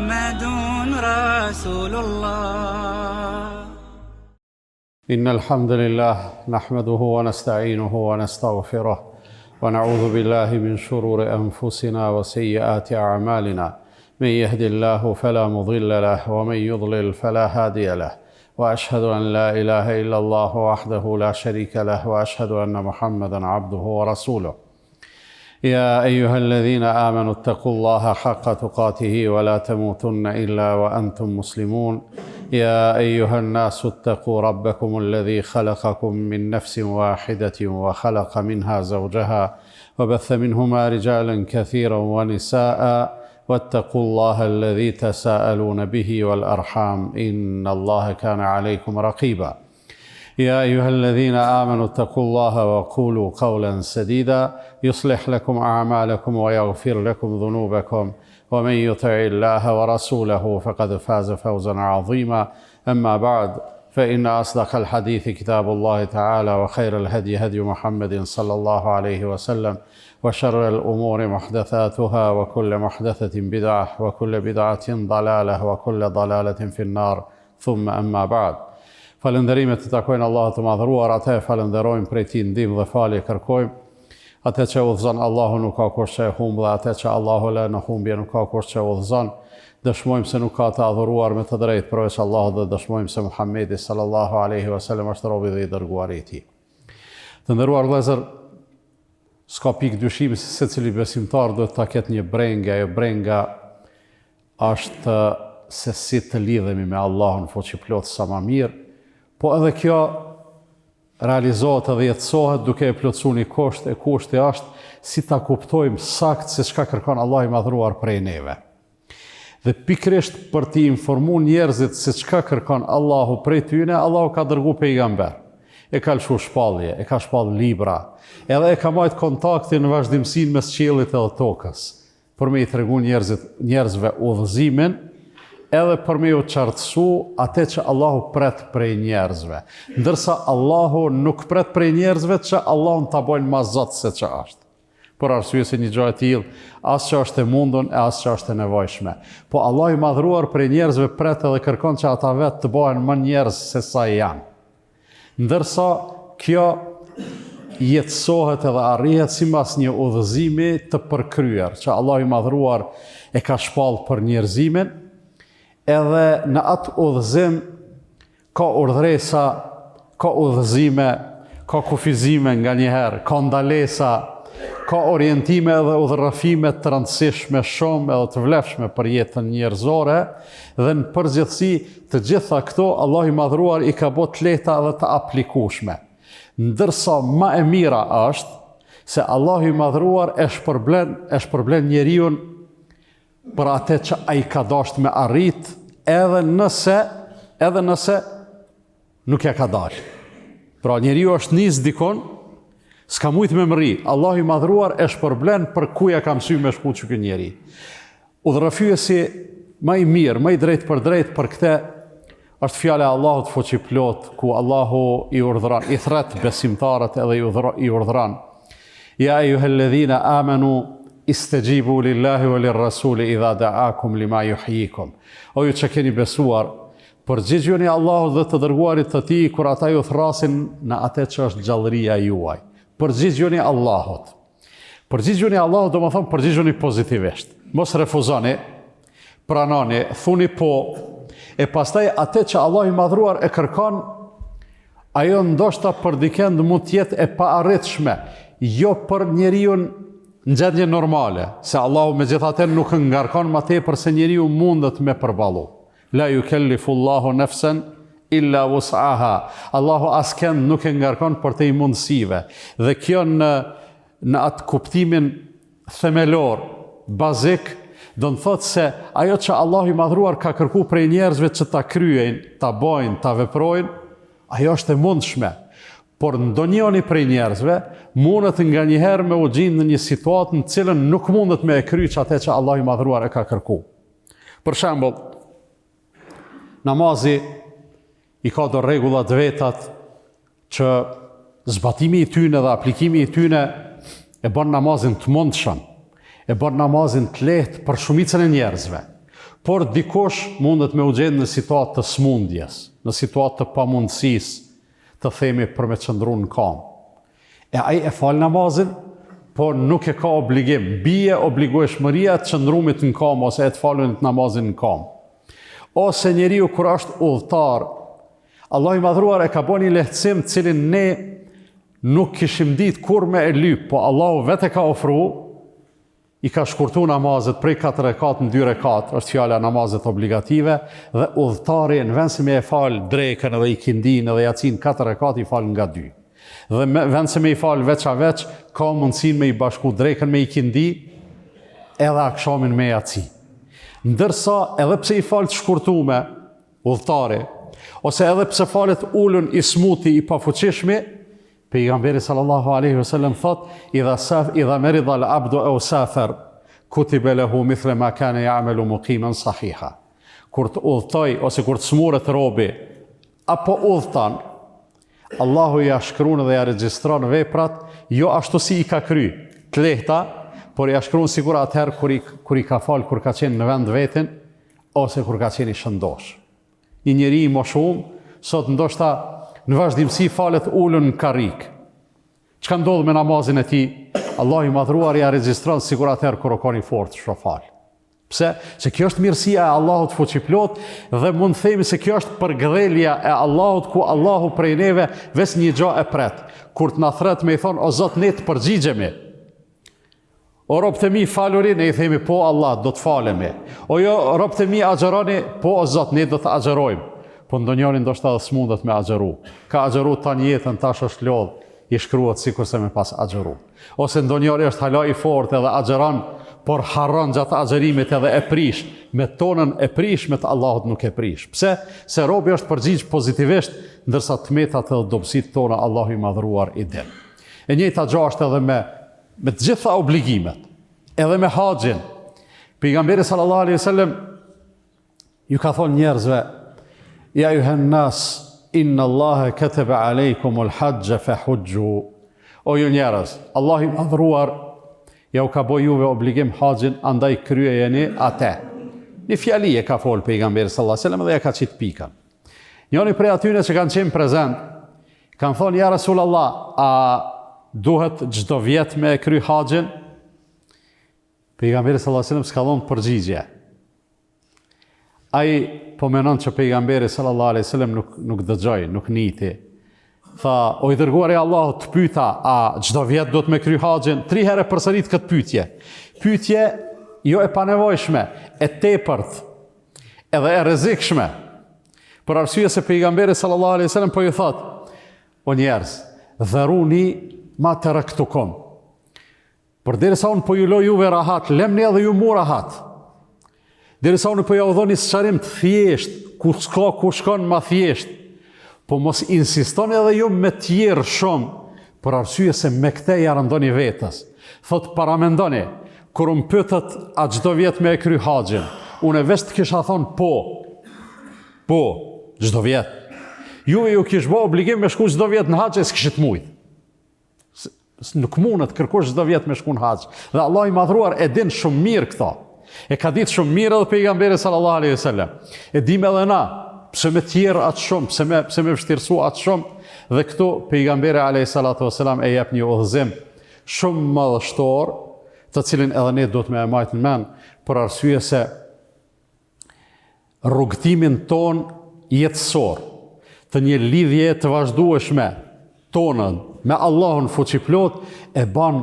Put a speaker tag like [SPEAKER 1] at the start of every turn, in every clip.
[SPEAKER 1] محمد رسول الله.
[SPEAKER 2] إن الحمد لله نحمده ونستعينه ونستغفره ونعوذ بالله من شرور أنفسنا وسيئات أعمالنا. من يهد الله فلا مضل له ومن يضلل فلا هادي له، وأشهد أن لا إله إلا الله وحده لا شريك له، وأشهد أن محمدا عبده ورسوله. يا أيها الذين آمنوا اتقوا الله حق تقاته ولا تموتن إلا وأنتم مسلمون. يا أيها الناس اتقوا ربكم الذي خلقكم من نفس واحدة وخلق منها زوجها وبث منهما رجالا كثيرا ونساء، واتقوا الله الذي تساءلون به والأرحام إن الله كان عليكم رقيبا. يا أيها الذين آمنوا اتقوا الله وقولوا قولا سديدا يصلح لكم أعمالكم ويغفر لكم ذنوبكم، ومن يطع الله ورسوله فقد فاز فوزا عظيما. أما بعد، فإن أصدق الحديث كتاب الله تعالى، وخير الهدي هدي محمد صلى الله عليه وسلم، وشر الأمور محدثاتها، وكل محدثة بدعة، وكل بدعة ضلالة، وكل ضلالة في النار. ثم أما بعد. Falënderimet të takojnë Allahut të madhëruar, atë e falenderojmë, prej tij ndihmë dhe falje kërkojmë. Atë që udhëzon Allahu nuk ka kush që e humb, dhe atë që Allahu lë në humbje nuk ka kush që udhëzon. Dëshmojmë se nuk ka të adhuruar me të drejtë përveç Allahut, dhe dëshmojmë se Muhamedi sallallahu alaihi wasallam është robi dhe i dërguari i tij. Të nderuar vëllezër, s'ka pikë dyshimi se secili besimtar duhet ta ketë një brengë. Ajo brenga është se si të lidhemi me Allahun fuqiplot sa më mirë. Po edhe kjo realizohet edhe jetësohet duke e plotësuar një kusht, e kushti është si ta kuptojmë sakt se çka kërkon Allahu i madhruar prej neve. Dhe pikërisht për t'i informuar njerëzit se çka kërkon Allahu prej tyre, Allahu ka dërguar pejgamber. E ka lëshu shpallje, e ka shpall libra, edhe e ka marrë kontaktin në vazhdimsinë mes qiellit edhe tokës, për me i tregu njerëzve udhëzimin, edhe për me ju qartësu atë që Allahu pret prej njerëzve. Ndërsa Allahu nuk pret prej njerëzve që Allahun ta bojnë ma zot se që është. Por arsye se një gjë e tillë, as që është e mundun e as që është e nevojshme. Po Allahu i madhruar prej njerëzve pret edhe kërkon që ata vetë të bëhen më njerëz se sa janë. Ndërsa kjo jetësohet edhe arrihet sipas një udhëzimi të përkryer që Allahu i madhruar e ka shpall për njerëzimin. Edhe në atë udhëzim ka urdhresa, ka udhëzime, ka kufizime nga njëherë, ka ndalesa, ka orientime dhe udhërrafime të rëndësishme shumë edhe të vlefshme për jetën njerëzore, dhe në përgjithësi të gjitha këto Allahu i madhruar i ka bërë të lehta dhe të aplikueshme. Ndërsa më e mira është se Allahu i madhruar e shpërblen njeriu për atë që ai ka dashur me arrit, edhe nëse nuk ja ka dalë. Pra njeriu është nis dikon, s'ka mujt me mri. Allahu i madhruar e shpërblen për ku ja ka mësuar me shku që ky njeri. Udhërrafyesi më i mirë, më i drejt për këtë është fjala e Allahut fuqiplot, ku Allahu i urdhëron, i thret besimtarët edhe i urdhëron: Ja ayyuhalladhina amanu istajibu lillahi wa lirrasuli idha da'akum lima yuhyikum. O ju që keni besuar, përgjigjuni Allahut dhe të dërguarit të tij kur ata ju thrasin në atë që është gjallëria juaj. Përgjigjuni Allahut. Përgjigjuni Allahut do të thonë përgjigjuni pozitivisht. Mos refuzoni, pranoni, thuni po, e pastaj atë që Allahu i madhruar e kërkon, ajo ndoshta për dikend mund të jetë e paarritshme, jo për njeriu në gjendje normale, se Allahu megjithatë nuk ngarkon më tepër se njeriu mundet me përballu. La yukellifullahu nafsan illa wus'aha. Allahu askën nuk e ngarkon për të mundësive. Dhe kjo në atë kuptimin themelor, bazik, do të thotë se ajo që Allahu i madhruar ka kërkuar prej njerëzve që ta kryejnë, ta bojnë, ta veprojnë, ajo është e mundshme. Por ndonjëri prej njerëzve mundet nga njëherë me u gjendë në një situatë në cilën nuk mundet me e kryq atë që Allahu i madhruar e ka kërkuar. Për shembull, namazi i ka do rregulla të vetat që zbatimi i tyne dhe aplikimi i tyne e bën namazin të mundshëm, e bën namazin të lehtë për shumicën e njerëzve. Por dikush mundet me u gjenë në situatë të smundjes, në situatë të pamundësisë, të themi për me qëndru në kam. E ai e fal namazin, por nuk e ka obligim. Bie obligueshmëria të qëndrumit në kam, ose e të falunit namazin në kam. Ose njeriu kur është udhëtar, Allah i madhruar e ka bo një lehtësim cilin ne nuk kishim ditë kur me e lyp, po Allahu vetë ka ofru, i ka shkurtu namazet prej 4 rekat në 2 rekat, është fjala namazet obligative, dhe udhëtari në vend se me e falë drekën edhe ikindin edhe jacin 4 rekat i falë nga 2. Dhe vend se me i falë veç a veç, ka mundësin me i bashku drekën me ikindi edhe akshamin me jaci. Ndërsa edhe pse i falë të shkurtume udhëtari, ose edhe pse falet ullën i smuti i pafuqishmi, pejgamberi sallallahu alaihi wasallam thot, idha merida al-abdu aw safar, kutiba lahu mithla ma kana ya'malu muqiman sahiha. Kur të udhtoj ose kur të smuret robi apo udhton, Allahu ja shkruan dhe ja regjistron veprat jo ashtu si i ka kry, të lehta, por ja shkruan sigur atëherë kur i ka fal, kur ka qenë në vend vetin ose kur ka qenë i shëndosh. Një njeri më shumë sot ndoshta në vazhdimsi falet ullën në karrik. Çka ndodh me namazin e tij? Allah i madhruar ja regjistron sigur atëherë kur o ka një fort shofal. Pse? Se kjo është mirësia e Allahut fuqiplot dhe mund themi se kjo është përgdhelja e Allahut ku Allahu prej neve ves një gjë e pret. Kur të na thret me i thonë, o Zot, ne të përgjigjemi. O robët e mi faluri, ne i themi po Allah, do të falemi. O jo, robët e mi agjeroni, po o Zot, ne do të agjerojmë. Po ndonjëri ndoshta edhe s'mundet me agjeru. Ka agjeru tani jetën, tash është lodh, i shkruat sikur se me pas agjeru. Ose ndonjëri është hala i fortë edhe agjeron, por harron gjatë agjerimit edhe e prish. Me tonën e prishmet Allahut nuk e prish. Pse? Se robi është përgjigj pozitivisht, ndërsa tmetat edhe dobësit tona Allahu i madhruar i din. E njëjta gjë është edhe me të gjitha obligimet, edhe me haxhin. Pejgamberi sallallahu alaihi wasallam ju ka thonë njerëzve, ja juhen nas, inna Allahe ketebe alejkumul haqja fe hujgju. O ju njerëz, Allah i madhruar, ja u ka boj juve obligim haxhin, andaj kryejeni ate. Një fjali e ka folë pejgamberi sallallahu alaihi wasallam dhe ja ka qitë pikën. Njëri prej atyre që kanë qenë prezent, kanë thonë, ja Rasulallah, a duhet çdo vjet me kry haxhin? Pejgamberi sallallahu alaihi wasallam s'ka dhonë përgjigje. Ai po menon që pejgamberi sallallahu alaihi wasallam nuk dëgjoi, nuk niti. Tha, o i dërguari i Allahut, të pyeta, a çdo vjet do të me kry haxhin? 3 herë përsërit këtë pyetje. Pyetje jo e panevojshme, e tepërt, edhe e rrezikshme. Për arsye se pejgamberi sallallahu alaihi wasallam po i thot, o njerëz, dharuni ma taraktukum. Përderisa unë po ju loj juve rahat, lemni edhe ju mu rahat. Derisa unë po ja u dhoni sqarim të thjesht, ku s'ka ku shkon ma thjesht, po mos insistoni edhe ju me tjerë shumë, për arsye se me këte ja rëndoni vetës. Thot, paramendoni, kur unë pyetët a çdo vjet me e kry haxhin, unë e vesh të kisha thonë po, çdo vjet. Juve ju kish bë obligim me shku çdo vjet në haxh e s'kishit mujt. Nuk mundet kërkosh çdo vjet me shku në haxh. Dhe Allah i madhruar e din shumë mirë këto. E ka ditë shumë mirë edhe pejgamberi sallallahu alaihi wasallam. E dim edhe na, pse me tjerë atë shumë, pse me vështirësu atë shumë, dhe këtu pejgamberi alaihi salatu wasallam e jep një udhëzim shumë madhështor, të cilin edhe ne do të me e majtë në men, për arsye se rrugtimin ton jetësor, të një lidhje të vazhdueshme tonën me Allahun fuqiplot, e ban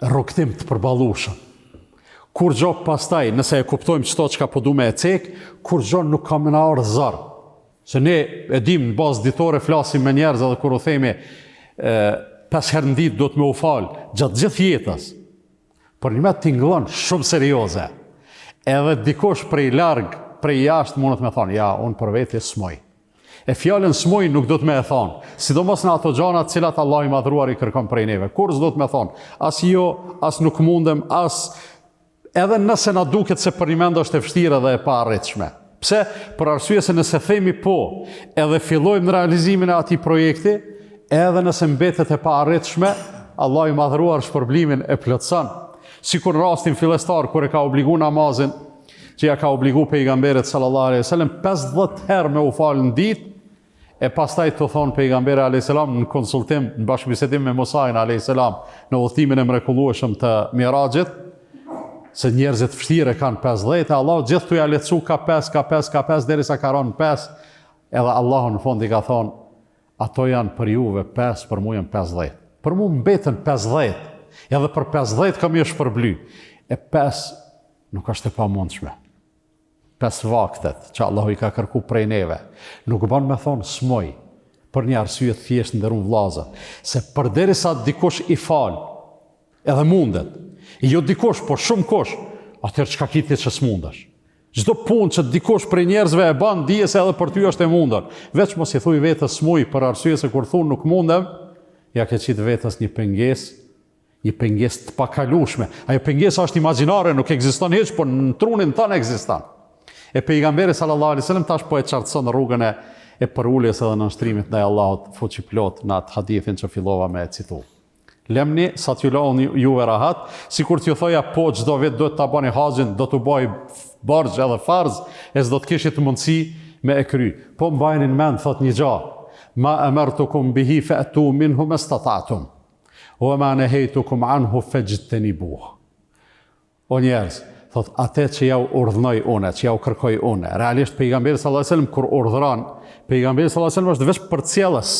[SPEAKER 2] rrugtim të përballueshëm. Kur gjo pastaj, nëse e kuptojmë qëto që ka po du me e cek, kur gjo nuk ka me na orë zarë. Se ne e dim në bazë ditore flasim me njerëz edhe kur u themi 5 herë në ditë do të me u falë gjatë gjithë jetës. Por një me t'inglon shumë serioze. Edhe dikosh prej largë, prej jashtë mundet me thonë, ja, unë për veti smoj. E fjallën smoj nuk do të me e thonë, sidomos në ato gjanat cilat Allah i madhruar i kërkon prej neve. Kur s'do të me thonë, as jo, as nuk mundem, as edhe nëse na duket se për një mend është e vështirë dhe e pa arritshme. Pse? Për arsye se nëse themi po, edhe fillojmë në realizimin e atij projekti, edhe nëse mbetet e pa arritshme, Allah i madhruar shpërblimin e plotson. Sikur rastin fillestar kur e ka obligu namazin, që ja ka obligu pejgamberit sallallahu alaihi wasallam 50 herë me u falë në ditë, e pastaj të thonë pejgamberi alayhis salam në konsultim, në bashkëbisedim me Musain alayhis salam në udhëtimin e mrekullueshëm të Mirajit, se njerëzit vështirë kanë 50, e Allah gjithë tu ja lecu ka 5 derisa ka rënë 5, edhe Allahu në fund i ka thonë, ato janë për juve 5, për mu janë 50. Për mu mbetën 50, edhe për 50 kam jesh përbly. E 5 nuk është e pamundshme. 5 vaktet që Allahu i ka kërku prej neve. Nuk ban me thonë smoj, për një arsye të thjesht nderuar vëllezër, se përderisa dikush i fal, edhe mundet, jo dikush, por shumë kush, atëherë çka kiti që s'mundesh. Çdo punë që dikush prej njerëzve e bën, dije se edhe për ty është e mundur. Veç mos i thuj vetes smoj për arsye se kur thon nuk mundem, ja ke qitë vetes një pengesë të pakalueshme. Ajo pengesa është imagjinare, nuk ekziston hiç, por në trunin tënd ekziston. E pejgamberi sallallahu alaihi wasallam tash po e qartëson rrugën e përuljes edhe nënshtrimit ndaj Allahut fuqiplot në atë hadithin që fillova me citu. Lemni sa t'ju launi juve rahat, sikur t'ju thoja po çdo vit duhet ta bani haxhin, do t'u bëj borxh edhe farz, e s'do të kishit mundësi me e kry. Po mbajeni në mend thot një gjë, ma amartukum bihi fa'tu minhu mastata'tum wa ma nahaytukum anhu fajtanibuh. O njerëz, thot atë që ja u urdhnoj unë, që ja u kërkoj unë. Realisht pejgamberi sallallahu alajhi wasallam kur urdhëron, pejgamberi sallallahu alajhi wasallam është vetëm përcjellës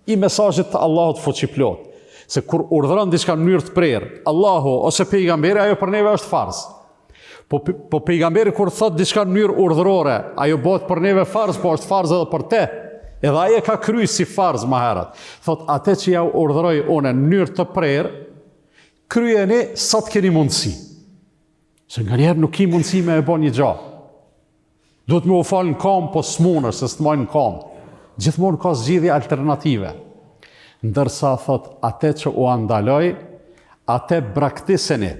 [SPEAKER 2] i mesazhit të Allahut fuqiplot. Se kur urdhëron diçka në mënyrë të prerë, Allahu ose pejgamberi, ajo për neve është farz. Po pejgamberi kur thot diçka në mënyrë urdhërore, ajo bëhet për neve farz, po është farz edhe për te. Edhe ai e ka kryer si farz më herët. Thot atë që ja u urdhëroj unë në mënyrë të prerë, kryeni sa të keni mundësi. Se nga njerë nuk ki mundësi me e bo një gjë. Duhet me u falë në kam, po s'munësh, se s'tmojnë në kam. Gjithmonë ka zgjidhje alternative. Ndërsa thot, atë që u andaloj, atë braktiseni.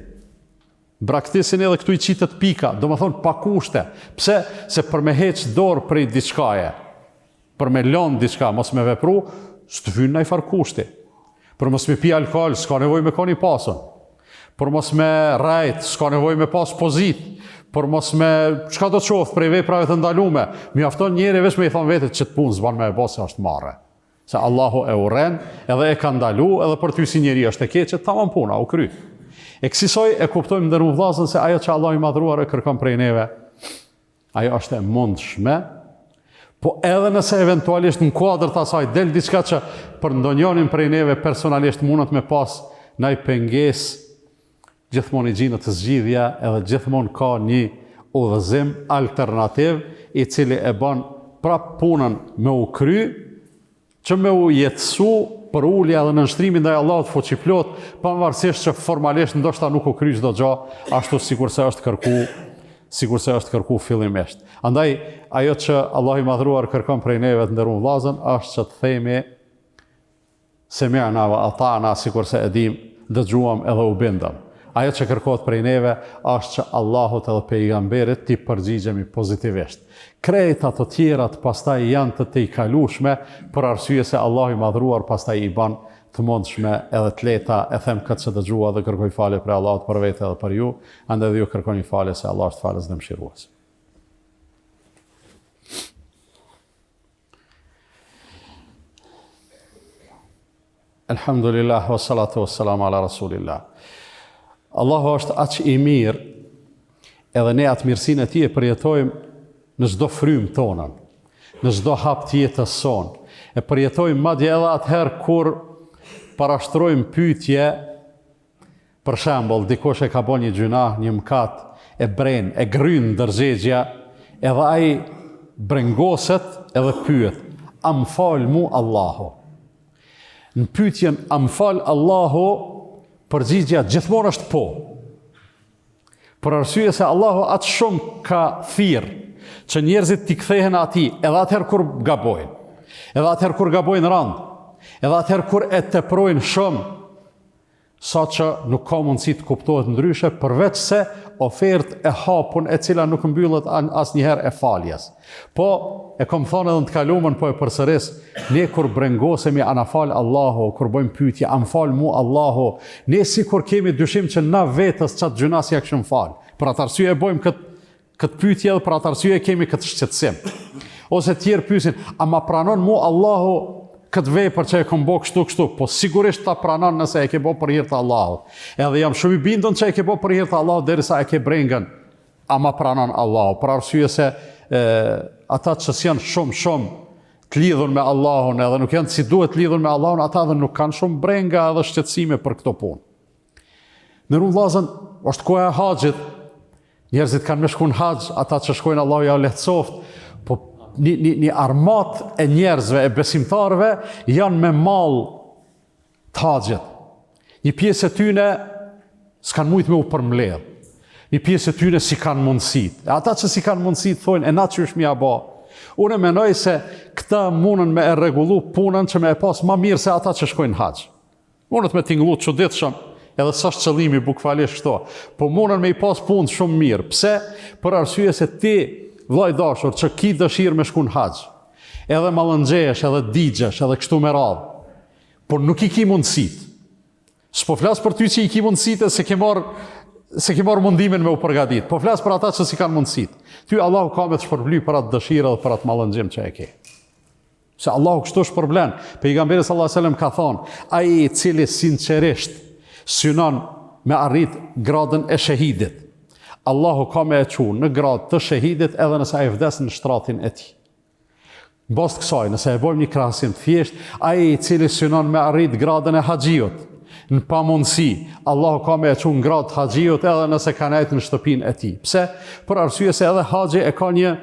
[SPEAKER 2] Braktiseni edhe këtu i qitet pika, do më thonë pa kushte. Pse? Se për me heq dorë prej diçkaje, për me lënë diçka, mos me vepru, s'të vynë në i farë kushti. Për mos me pi alkohol, s'ka nevoj me ka një pasën. Për mos me rajt, s'ka nevoj me pas pozit, për mos me çka do të qoftë prej veprave të ndalume, mjafton njëri veç me i thonë vetit që të punë zban me e bose është marre. Se Allahu e uren, edhe e ka ndalu, edhe për ty si njeri është e keqe, tamam puna, u kry. E kësisoj e kuptojmë ndërru vllazën se ajo që Allah i madhruar e kërkon prej neve, ajo është e mundshme, po edhe nëse eventualisht në kuadër të asaj del diçka që për ndonjënin prej neve personalisht mundet me pas ndaj pengesë, gjithmonë i gjinë të zgjidhja edhe gjithmonë ka një udhëzim alternativ i cili e bën prap punën me u kry, që me u jetësu për ulja dhe nënshtrimin ndaj Allahut fuqiplot, pavarësisht që formalisht ndoshta nuk u kry çdo gjë ashtu sikur se është kërku fillimisht. Andaj ajo që Allah i madhruar kërkon prej neve të nderuar vllazën është që të themi semi'na wa ata'na, sikur se e dim, dëgjuam edhe u bindëm. Ajo që kërkohet prej neve është që Allahut edhe pejgamberit t'i përgjigjemi pozitivisht. Krejt ato tjerat pastaj janë të te i kalushme, për arsye se Allah i madhruar pastaj i ban të mundshme edhe të leta. E them këtë që dëgjua dhe kërkoj falje për Allahut për vete edhe për ju, ande dhe ju kërkoni falje se Allah është falës dhe mëshirues. Alhamdulillah, wa salatu wa salam ala rasulillah. Allahu është aq i mirë, edhe ne atë mirësinë e tij e përjetojmë në çdo frymë tonën, në çdo hap të jetës sonë. E përjetojmë madje edhe atëherë kur parashtrojmë pyetje, për shembull, dikush e ka bën një gjunah, një mëkat, e bren, e gryn ndërgjegja, edhe ai brengoset edhe pyet, a më fal mu Allahu? Në pyetjen a më fal Allahu, përgjigjja gjithmonë është po. Për arsye se Allahu atë shumë ka thirr që njerëzit t'i kthehen atij, edhe atëherë kur gabojnë, edhe atëherë kur gabojnë rand, edhe atëherë kur e teprojnë shumë, sa që nuk ka mundësi të kuptohet ndryshe, përveç se ofertë e hapun e cila nuk mbyllet asnjëherë e faljes. Po, e kom thonë edhe në të kaluamën, po e përsëris, ne kur brengosemi ana fal Allahu, kur bëjmë pyetje, a më fal mu Allahu, ne si kur kemi dyshim që na vetës qatë gjunasja këshëm fal. Për atë arsye e bëjmë Këtë pyetje edhe për atë arsye kemi këtë shqetësim. Ose tjerë pyesin, a ma pranon mu Allahu këtë vepër që e kom bo kështu, po sigurisht ta pranon nëse e ke bo për hir të Allahut. Edhe jam shumë i bindur që e ke bo për hir të Allahut derisa e ke brengën, a ma pranon Allahu. Për arsye se ata që janë shumë të lidhur me Allahun edhe nuk janë si duhet të lidhur me Allahun, ata edhe nuk kanë shumë brenga edhe shqetësime për këto punë. Në vëllezër, është koha e haxhit. Njerëzit kanë me shku në haxh, ata që shkojnë Allahu ja lehtësoft, po një armat e njerëzve, e besimtarëve, janë me mall të haxhit. Një pjesë e tyne s'kanë mujtë me u përmbledh. Një pjesë e tyne si kanë mundësit. E ata që si kanë mundësit thonë, e na që është mja ba. Unë menoj se këta mundën me e rregullu punën që me e pas ma mirë se ata që shkojnë haxh. Mundët me tingullu çuditshëm, edhe s'është qëllimi bukfalisht këto, po mundën me i pas punë shumë mirë. Pse? Për arsye se ti, vllai dashur, që ki dëshirë me shku në haxh, edhe mallëngjesh, edhe digjesh, edhe kështu me radhë, por nuk i ki mundësit. S'po flas për ty që i ki mundësit e se ke marrë mundimin me u përgatit, po flas për ata që si kanë mundësit. Ty Allahu ka me të shpërbly për atë dëshirë dhe për atë mallëngjim që e ke. Se Allahu kështu shpërblen. Pejgamberi sallallahu alajhi wasallam ka thonë, ai i cili sinqerisht synon me arrit gradën e shahidit, Allahu ka me e qu në gradë të shahidit edhe nëse ai vdes në shtratin e tij. Bazë kësaj, nëse e bëjmë një krahasim të thjeshtë, ai i cili synon me arrit gradën e haxhiut, në pamundësi, Allahu ka me e qu në gradë të haxhiut edhe nëse ka nejtë në shtëpinë e tij. Pse? Për arsye se edhe haxhi e ka një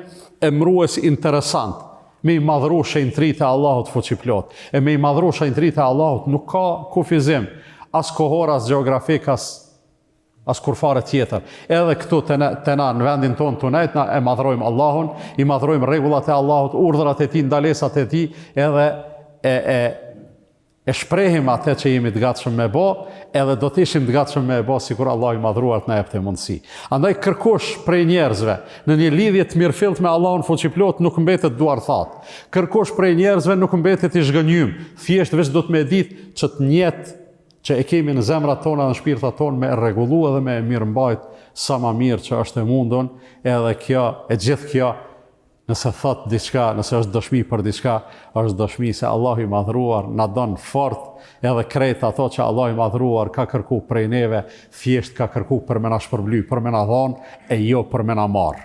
[SPEAKER 2] emrues interesant. Me i madhru shenjtëritë e Allahut fuqiplot. E me i madhru shenjtëritë e Allahut nuk ka kufizim, as kohor, as geografik, as kurfare tjetër. Edhe këtu të na në vendin tonë të nejtë, na e madhrojmë Allahun, i madhrojmë rregullat e Allahut, urdhrat e tij, ndalesat e tij, edhe e shprehim atë që jemi të gatshëm me bë, edhe do të ishim të gatshëm me bë sikur Allah i madhruar të na jepte mundësi. Andaj kërkosh prej njerëzve në një lidhje të mirëfillt me Allahun fuqiplot nuk mbetet duar thatë. Kërkosh prej njerëzve nuk mbetet i zhgënjym. Thjesht veç do të më ditë që të njetë që e kemi në zemrat tona dhe në shpirtat tonë me e rregullu edhe me e mirëmbajt sa ma mirë që është e mundon, edhe kjo, e gjithë kjo, nëse thot diçka, nëse është dëshmi për diçka, është dëshmi se Allahu i madhruar na don fort, edhe krejt ato që Allahu i madhruar ka kërku prej neve, thjesht ka kërku për me na shpërbly, për me na dhon, e jo për me na marr.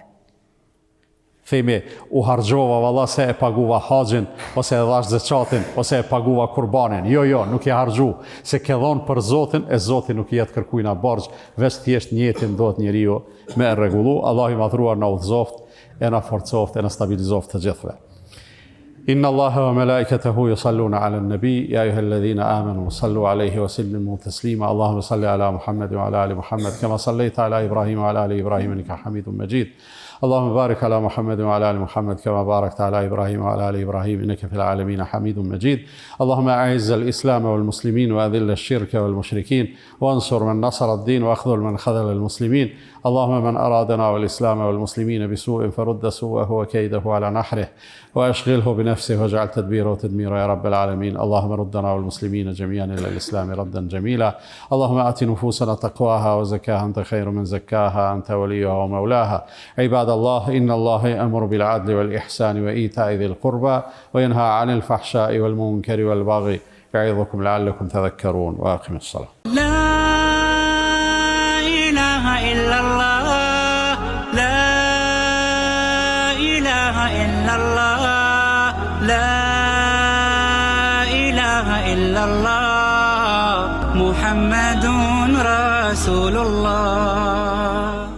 [SPEAKER 2] Themi, u harxova valla se e paguva haxhin, ose e dhash zekatin, ose e paguva kurbanin. Jo, nuk e harxhu, se ke dhon për Zotin, e Zoti nuk i jetë kërkuj na borxh, veç thjesht njëtin do të njeriu me e rregullu. Allahu i madhruar na udhëzoft, e na forcoft, e na stabilizoft të gjithëve. Inna Allaha wa malaikatahu yusalluna ala an-nabi ya ayyuhalladhina amanu sallu alayhi wa sallimu taslima. Allahumma salli ala Muhammad wa ala ali Muhammad kama sallaita ala Ibrahim wa ala ali Ibrahim innaka Hamidum Majid. اللهم بارك على محمد وعلى ال محمد كما باركت على ابراهيم وعلى ال ابراهيم انك في العالمين حميد مجيد. اللهم اعز الاسلام والمسلمين واذل الشرك والمشركين وانصر من نصر الدين واخذل من خذل المسلمين. اللهم من ارادنا والاسلام والمسلمين بسوء فرد سوءه وكيده على نحره واشغله بنفسه واجعل تدبيره تدميره يا رب العالمين. اللهم ردنا والمسلمين جميعا الى الاسلام ردا جميلا. اللهم ات نفوسنا تقواها وزكاها انت خير من زكاها انت وليها ومولاها. عباد الله إن الله يأمر بالعدل والإحسان وإيتاء ذي القربى وينهى عن الفحشاء والمنكر والبغي يعظكم لعلكم تذكرون. وأقم الصلاة.
[SPEAKER 1] لا إله إلا الله لا إله إلا الله لا إله إلا الله محمد رسول الله.